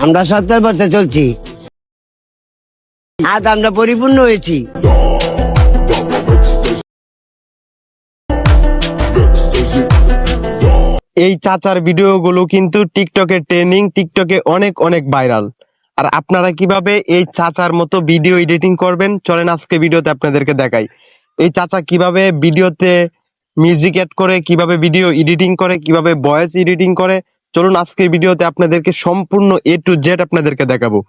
আমরা সত্যের পথে চলছি, আজ আমরা পরিপূর্ণ হয়েছি। এই চাচার ভিডিওগুলো কিন্তু টিকটকে ট্রেন্ডিং, টিকটকে অনেক অনেক ভাইরাল। আর আপনারা কিভাবে এই চাচার মতো ভিডিও এডিটিং করবেন চলেন আজকে ভিডিওতে আপনাদেরকে দেখাই। এই চাচা কিভাবে ভিডিওতে মিউজিক অ্যাড করে, কিভাবে ভিডিও এডিটিং করে, কিভাবে ভয়েস এডিটিং করে, চলুন আজকের ভিডিওতে আপনাদেরকে সম্পূর্ণ A to Z আপনাদেরকে দেখাবো।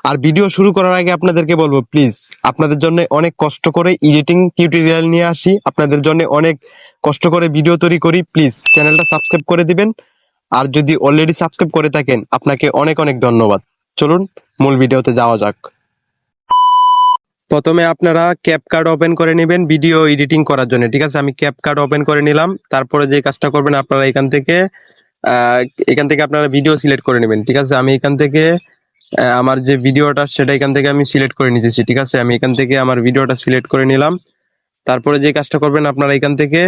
আর ভিডিও শুরু করার আগে আপনাদেরকে বলবো, প্লিজ আপনাদের জন্য অনেক কষ্ট করে এডিটিং টিউটোরিয়াল নিয়ে আসি, আপনাদের জন্য অনেক কষ্ট করে ভিডিও তৈরি করি। প্লিজ চ্যানেলটা সাবস্ক্রাইব করে দিবেন। আর যদি অলরেডি সাবস্ক্রাইব করে থাকেন আপনাকে অনেক অনেক ধন্যবাদ। চলুন মূল ভিডিওতে যাওয়া যাক। প্রথমে আপনারা ক্যাপকাট ওপেন করে নেবেন ভিডিও এডিটিং করার জন্য, ঠিক আছে? আমি ক্যাপকাট ওপেন করে নিলাম। তারপরে যে কাজটা করবেন আপনারা এখান থেকে আপনারা ভিডিও সিলেক্ট করে নেবেন, ঠিক আছে? আমি এখান থেকে আমার যে ভিডিওটা সেটা এখান থেকে আমি সিলেক্ট করে নিতেছি, ঠিক আছে? আমি এখান থেকে আমার ভিডিওটা সিলেক্ট করে নিলাম। তারপরে যে কাজটা করবেন আপনারা এখান থেকে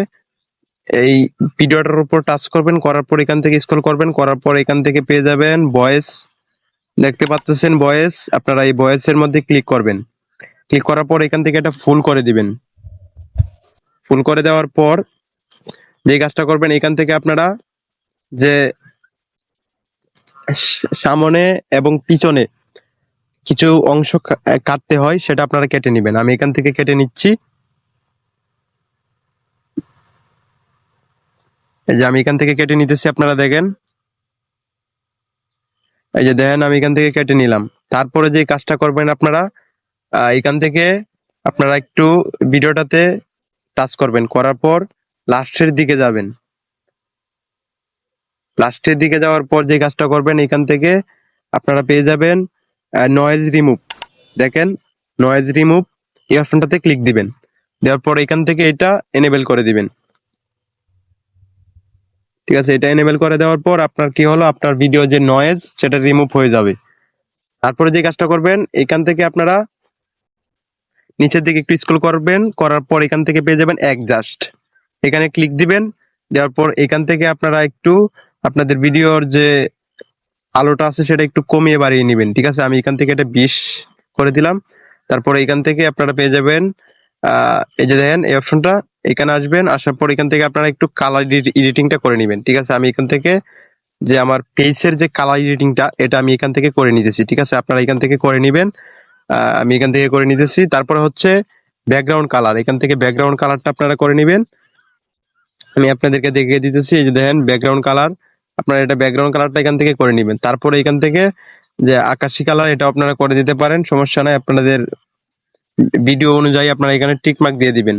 এই ভিডিওটার উপর টাচ করবেন, করার পর এখান থেকে স্ক্রল করবেন, করার পর এখান থেকে পেয়ে যাবেন ভয়েস। দেখতে পাচ্ছেন ভয়েস, আপনারা এই ভয়েসের মধ্যে ক্লিক করবেন। ক্লিক করার পর এখান থেকে এটা ফুল করে দিবেন। ফুল করে দেওয়ার পর যে কাজটা করবেন এখান থেকে আপনারা যে সামনে এবং পিছনে কিছু অংশ কাটতে হয় সেটা আপনারা কেটে নেবেন। আমি এখান থেকে কেটে নিচ্ছি। এই যে আমি এখান থেকে কেটে নিতেছি, আপনারা দেখেন। এই যে দেখেন আমি এখান থেকে কেটে নিলাম। তারপরে যে কাজটা করবেন আপনারা এখান থেকে আপনারা একটু ভিডিওটাতে টাচ করবেন, করার পর লাস্টের দিকে যাবেন। লাস্টের দিকে যাওয়ার পর যে কাজটা করবেন এখান থেকে আপনারা পেয়ে যাবেন নয়েজ রিমুভ। দেখেন নয়েজ রিমুভ, এই অপশনটাতে ক্লিক দিবেন। দেওয়ার পর এখান থেকে এটা এনেবল করে দিবেন, ঠিক আছে? এটা এনেবল করে দেওয়ার পর আপনার কি হলো, আপনার ভিডিও যে নয়েজ সেটা রিমুভ হয়ে যাবে। তারপরে যে কাজটা করবেন এখান থেকে আপনারা নিচের দিকে একটু স্ক্রল করবেন, করার পর এখান থেকে পেয়ে যাবেন অ্যাডজাস্ট, এখানে ক্লিক দিবেন। দেওয়ার পর এখান থেকে আপনারা একটু আপনাদের ভিডিওর যে আলোটা আছে সেটা একটু কমিয়ে বাড়িয়ে নেবেন, ঠিক আছে? আমি এখান থেকে এটা 20 করে দিলাম। তারপরে এখান থেকে আপনারা পেয়ে যাবেন এই যে দেখেন এই অপশনটা, এখানে আসবেন। আসার পর এখান থেকে আপনারা একটু কালার এডিটিংটা করে নেবেন, ঠিক আছে? আমি এখান থেকে যে আমার পেজের যে কালার এডিটিংটা এটা আমি এখান থেকে করে নিতেছি, ঠিক আছে? আপনারা এখান থেকে করে নেবেন। আমি এখান থেকে করে নিতেছি। তারপরে হচ্ছে ব্যাকগ্রাউন্ড কালার, এখান থেকে ব্যাকগ্রাউন্ড কালারটা আপনারা করে নেবেন। আমি আপনাদেরকে দেখিয়ে দিতেছি। এই যে দেখেন ব্যাকগ্রাউন্ড কালার, আপনারা এটা ব্যাকগ্রাউন্ড কালারটা এখান থেকে করে নেবেন। তারপরে এখান থেকে যে আকাশি কালার এটা আপনারা করে দিতে পারেন, সমস্যা নাই। আপনাদের ভিডিও অনুযায়ী আপনারা এখানে টিক মার্ক দিয়ে দিবেন।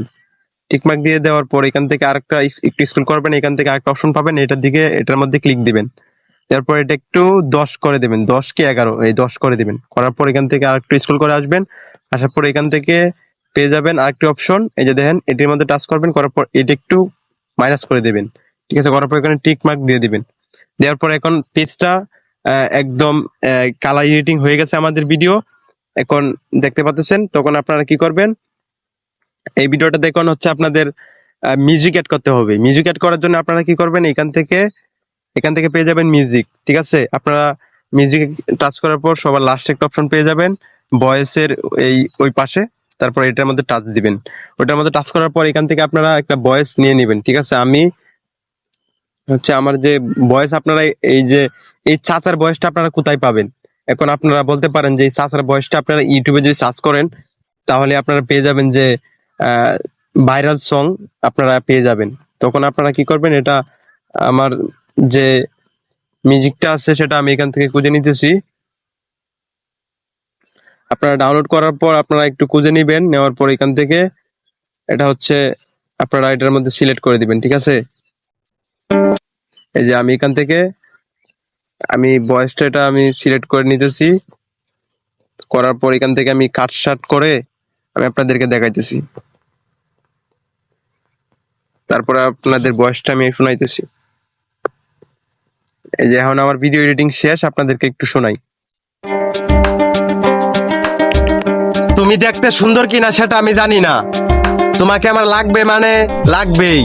টিক মার্ক দিয়ে দেওয়ার পর এখান থেকে আরেকটা একটু স্ক্রল করবেন, এখান থেকে আরেকটা অপশন পাবেন, এটার দিকে এটার মধ্যে ক্লিক দিবেন। তারপর এটা একটু 10 করে দিবেন, 10 কি 11 এই 10 করে দিবেন। করার পর এখান থেকে আরেকটু স্ক্রল করে আসবেন। আসার পর এখান থেকে পেয়ে যাবেন আরেকটি অপশন, এই যে দেখেন এটির মধ্যে টাচ করবেন, করার পর এটা একটু মাইনাস করে দিবেন, ঠিক আছে? করার পর এখানে টিক মার্ক দিয়ে দিবেন। দেওয়ার পর এখন পেজটা একদম কালার এডিটিং হয়ে গেছে আমাদের ভিডিও এখন দেখতে পাচ্ছেন। তখন আপনারা কি করবেন, এই ভিডিওটা দেখুন হচ্ছে আপনাদের মিউজিক অ্যাড করতে হবে। মিউজিক অ্যাড করার জন্য আপনারা কি করবেন, এখান থেকে পেয়ে যাবেন মিউজিক, ঠিক আছে? আপনারা মিউজিক টাচ করার পর সবার লাস্ট একটা অপশন পেয়ে যাবেন ভয়েসের ওই পাশে। তারপর এটার মধ্যে টাচ দিবেন। ওটার মধ্যে টাচ করার পর এখান থেকে আপনারা একটা ভয়েস নিয়ে নেবেন, ঠিক আছে? আমি হচ্ছে আমার যে ভয়েস, আপনারা এই যে এই চাচার ভয়েসটা আপনারা কোথায় পাবেন? এখন আপনারা বলতে পারেন যে এই চাচার ভয়েসটা আপনারা ইউটিউবে যদি সার্চ করেন তাহলে আপনারা পেয়ে যাবেন যে ভাইরাল সং আপনারা পেয়ে যাবেন। তখন আপনারা কি করবেন, এটা আমার যে মিউজিকটা আছে সেটা আমি এখান থেকে খুঁজে নিতেছি। আপনারা ডাউনলোড করার পর আপনারা একটু খুঁজে নেবেন, নেওয়ার পর এখান থেকে এটা হচ্ছে আপনারা এটার মধ্যে সিলেক্ট করে দিবেন, ঠিক আছে? এই যে আমি এখান থেকে আমি ভয়েসটা এটা আমি সিলেক্ট করে নিতেছি। করার পর এখান থেকে আমি কাট শার্ট করে আমি আপনাদেরকে দেখাইতেছি। তারপরে আপনাদের ভয়েসটা আমি শোনাইতেছি। এই যে এখন আমার ভিডিও এডিটিং শেষ, আপনাদেরকে একটু শোনাই। তুমি দেখতে সুন্দর কিনা সেটা আমি জানি না, তোমাকে আমার লাগবে মানে লাগবেই।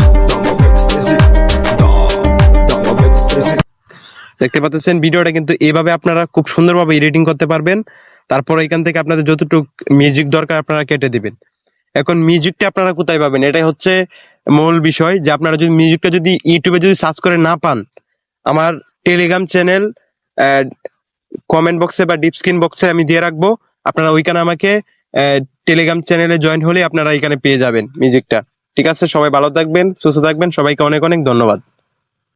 দেখতে পাচ্ছেন ভিডিওটা কিন্তু এইভাবে আপনারা খুব সুন্দরভাবে এডিটিং করতে পারবেন। তারপর এখান থেকে আপনাদের যতটুকু মিউজিক দরকার আপনারা কেটে দিবেন। এখন মিউজিকটা আপনারা কোথায় পাবেন, এটাই হচ্ছে মূল বিষয়। যে আপনারা যদি মিউজিকটা যদি ইউটিউবে যদি সার্চ করে না পান, আমার টেলিগ্রাম চ্যানেল কমেন্ট বক্সে বা ডিসক্রিপশন বক্সে আমি দিয়ে রাখবো। আপনারা ওইখানে আমাকে টেলিগ্রাম চ্যানেলে জয়েন হলে আপনারা এখানে পেয়ে যাবেন মিউজিকটা। ঠিক আছে, সবাই ভালো থাকবেন, সুস্থ থাকবেন, সবাইকে অনেক অনেক ধন্যবাদ।